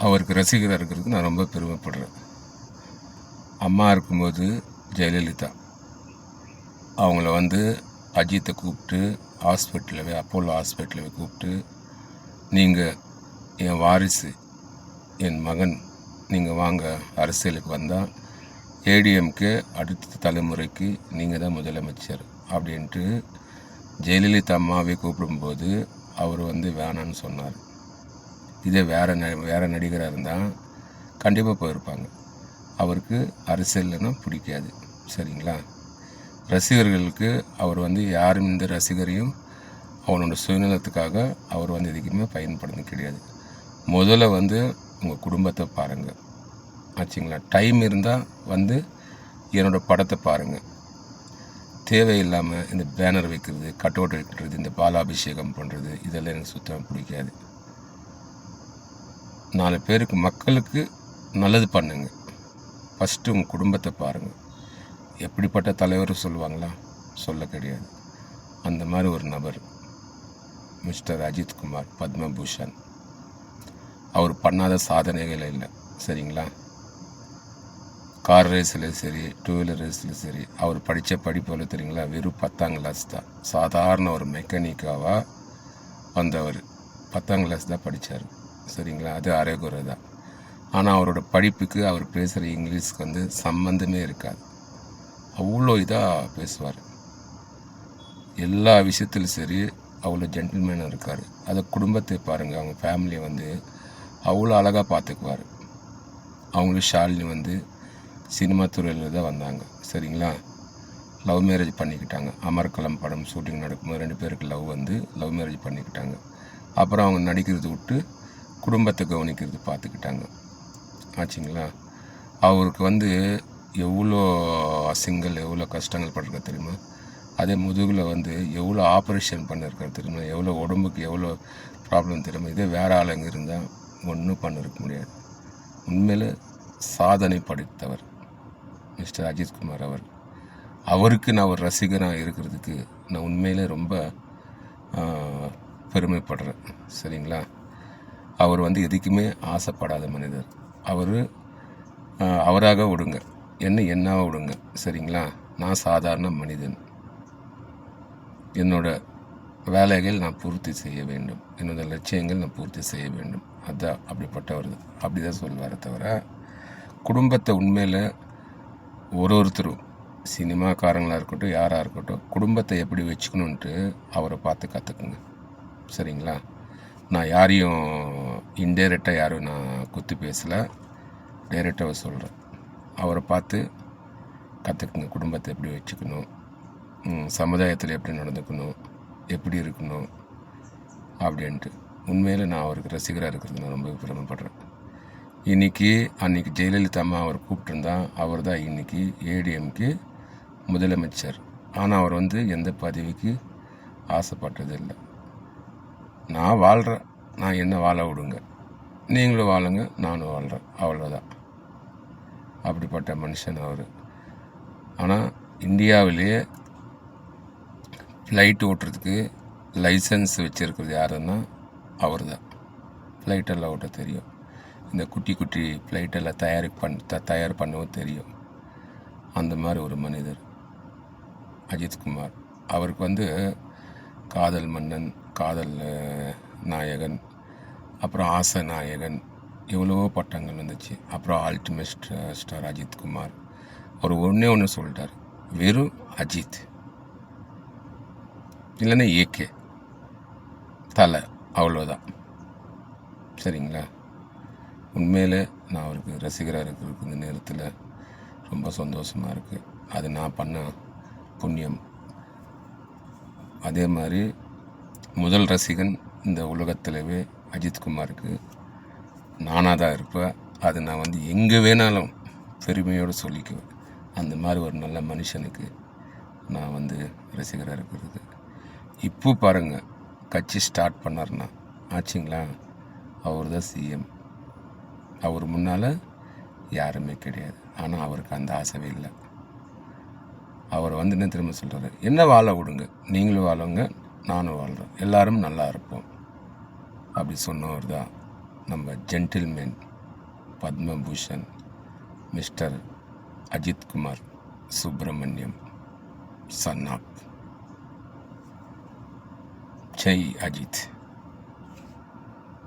அவருக்கு ரசிகராக இருக்கிறதுக்கு நான் ரொம்ப பெருமைப்படுறேன். அம்மா இருக்கும்போது ஜெயலலிதா அவங்கள அஜித்தை கூப்பிட்டு அப்போலோ ஹாஸ்பிட்டலில் கூப்பிட்டு, நீங்கள் என் வாரிசு, என் மகன், நீங்கள் வாங்க அரசியலுக்கு வந்தால் ஏடிஎம்கே அடுத்த தலைமுறைக்கு நீங்கள் தான் முதலமைச்சர் அப்படின்ட்டு ஜெயலலிதா அம்மாவை கூப்பிடும்போது அவர் வேணான்னு சொன்னார். இதே வேறு நடிகராக இருந்தால் கண்டிப்பாக போயிருப்பாங்க. அவருக்கு அரசியல்னா பிடிக்காது. சரிங்களா? ரசிகர்களுக்கு அவர் யாரும் இந்த ரசிகரையும் அவனோட சுயநலத்துக்காக அவர் எதுக்குமே பயன்படுறது கிடையாது. முதல்ல உங்கள் குடும்பத்தை பாருங்கள். ஆச்சுங்களா? டைம் இருந்தால் என்னோடய படத்தை பாருங்கள். தேவையில்லாமல் இந்த பேனர் வைக்கிறது, கட் அவுட் வைக்கிறது, இந்த பாலாபிஷேகம் பண்ணுறது, இதெல்லாம் எனக்கு சுத்தமாக பிடிக்காது. 4 பேருக்கு மக்களுக்கு நல்லது பண்ணுங்க. ஃபஸ்ட்டு உங்கள் குடும்பத்தை பாருங்கள். எப்படிப்பட்ட தலைவர் சொல்லுவாங்களா? சொல்ல கிடையாது. அந்த மாதிரி ஒரு நபர் மிஸ்டர் அஜித்குமார் பத்மபூஷன். அவர் பண்ணாத சாதனைகள் இல்லை. சரிங்களா? கார் ரேஸில் சரி, 2 வீலர் ரேஸில் சரி, அவர் படித்த படிப்பில் தெரியுங்களா, வெறும் 10ஆம் கிளாஸ் தான். சாதாரண ஒரு மெக்கானிக்காவாக வந்தவர் 10ஆம் கிளாஸ் தான் படித்தார். சரிங்களா? அது அரைகுறை தான். ஆனால் அவரோட படிப்புக்கு அவர் பேசுகிற இங்கிலீஷ்க்கு சம்பந்தமே இருக்காது. அவ்வளோ இதாக பேசுவார். எல்லா விஷயத்திலும் சரி அவ்வளோ ஜென்டில்மேனாக இருக்கார். அதை குடும்பத்தை பாருங்கள். அவங்க ஃபேமிலியை அவ்வளோ அழகாக பார்த்துக்குவார். அவங்களுக்கு ஷாலினி சினிமா துறையில் தான் வந்தாங்க. சரிங்களா? லவ் மேரேஜ் பண்ணிக்கிட்டாங்க. அமர்கலம் படம் ஷூட்டிங் நடக்கும்போது 2 பேருக்கு லவ் மேரேஜ் பண்ணிக்கிட்டாங்க. அப்புறம் அவங்க நடிக்கிறது விட்டு குடும்பத்தை கவனிக்கிறது பார்த்துக்கிட்டாங்க. ஆச்சுங்களா? அவருக்கு எவ்வளோ அசிங்கல், எவ்வளோ கஷ்டங்கள் பட்டிருக்க தெரியுமா? அதே முதுகில் எவ்வளோ ஆப்ரேஷன் பண்ணியிருக்காரு தெரியுமா? எவ்வளோ உடம்புக்கு எவ்வளோ ப்ராப்ளம் தெரியுமா? இதே வேறு ஆளுங்க இருந்தால் ஒன்றும் பண்ணிருக்க முடியாது. உண்மையில் சாதனை படைத்தவர் மிஸ்டர் அஜித்குமார் அவர். அவருக்கு நான் ஒரு ரசிகனாக இருக்கிறதுக்கு நான் உண்மையிலே ரொம்ப பெருமைப்படுறேன். சரிங்களா? அவர் எதுக்குமே ஆசைப்படாத மனிதர். அவராக விடுங்க, என்னவாக விடுங்க. சரிங்களா? நான் சாதாரண மனிதன். என்னோட வேலைகள் நான் பூர்த்தி செய்ய வேண்டும், என்னோட லட்சியங்கள் நான் பூர்த்தி செய்ய வேண்டும். அதுதான் அப்படிப்பட்டவர். அப்படி தான் சொல்வாரே தவிர குடும்பத்தை உண்மையில் ஒருத்தரும் சினிமாக்காரங்களாக இருக்கட்டும், யாராக இருக்கட்டும், குடும்பத்தை எப்படி வச்சுக்கணுன்ட்டு அவரை பார்த்து கற்றுக்குங்க. சரிங்களா? நான் யாரையும் இன்டைரக்டாக யாரும் நான் குத்தி பேசலை, டைரெக்டாக சொல்கிறேன். அவரை பார்த்து கற்றுக்குங்க. குடும்பத்தை எப்படி வச்சுக்கணும், சமுதாயத்தில் எப்படி நடந்துக்கணும், எப்படி இருக்கணும் அப்படின்ட்டு. உண்மையில் நான் அவருக்கு ரசிகராக இருக்கிறது நான் ரொம்ப பெருமைப்படுறேன். அன்றைக்கி ஜெயலலிதா அம்மா அவர் கூப்பிட்டுருந்தா அவர் தான் இன்றைக்கி ஏடிஎம்க்கு முதலமைச்சர். ஆனால் அவர் எந்த பதவிக்கு ஆசைப்பட்டது இல்லை. நான் வாழ்கிறேன், நான் என்ன வாழ விடுங்க, நீங்களும் வாழுங்க, நானும் வாழ்கிறேன், அவ்வளோதான். அப்படிப்பட்ட மனுஷன் அவர். ஆனால் இந்தியாவிலேயே ஃப்ளைட் ஓட்டுறதுக்கு லைசன்ஸ் வச்சுருக்கிறது யாருன்னா அவர் தான். ஃப்ளைட்டெல்லாம் ஓட்ட தெரியும். இந்த குட்டி குட்டி ஃப்ளைட்டெல்லாம் தயார் பண்ணவும் தெரியும். அந்த மாதிரி ஒரு மனிதர் அஜித்குமார். அவருக்கு காதல் மன்னன், காதல் நாயகன், அப்புறம் ஆசை நாயகன், எவ்வளவோ பட்டங்கள் வந்துச்சு. அப்புறம் அல்டிமேட் ஸ்டார் அஜித்குமார். அவர் ஒன்று சொல்லிட்டார், வெறும் அஜித் இல்லைன்னா ஏகே தலை, அவ்வளோதான். சரிங்களா? உண்மையில் நான் அவருக்கு ரசிகராக இருக்கிறதுக்கு இந்த நேரத்தில் ரொம்ப சந்தோஷமாக இருக்குது. அது நான் பண்ண புண்ணியம். அதே மாதிரி முதல் ரசிகன் இந்த உலகத்திலவே அஜித்குமாருக்கு நானாக தான் இருப்பேன். அது நான் எங்கே வேணாலும் பெருமையோடு சொல்லிக்குவேன். அந்த மாதிரி ஒரு நல்ல மனுஷனுக்கு நான் ரசிகராக இருக்கிறது. இப்போ பாருங்கள், கட்சி ஸ்டார்ட் பண்ணார்னா ஆச்சுங்களா, அவர் தான் சிஎம். அவர் முன்னால் யாருமே கிடையாது. ஆனால் அவருக்கு அந்த ஆசைவே இல்லை. அவர் என்ன திரும்ப சொல்கிறாரு, என்ன வாழ விடுங்க, நீங்களும் வாழுங்க, நானும் வாழ்கிறேன், எல்லாரும் நல்லா இருப்போம் அப்படி சொன்னவர் தான் நம்ம gentleman Padma Bhushan mister Ajithkumar Subramaniam son of Jai Ajith.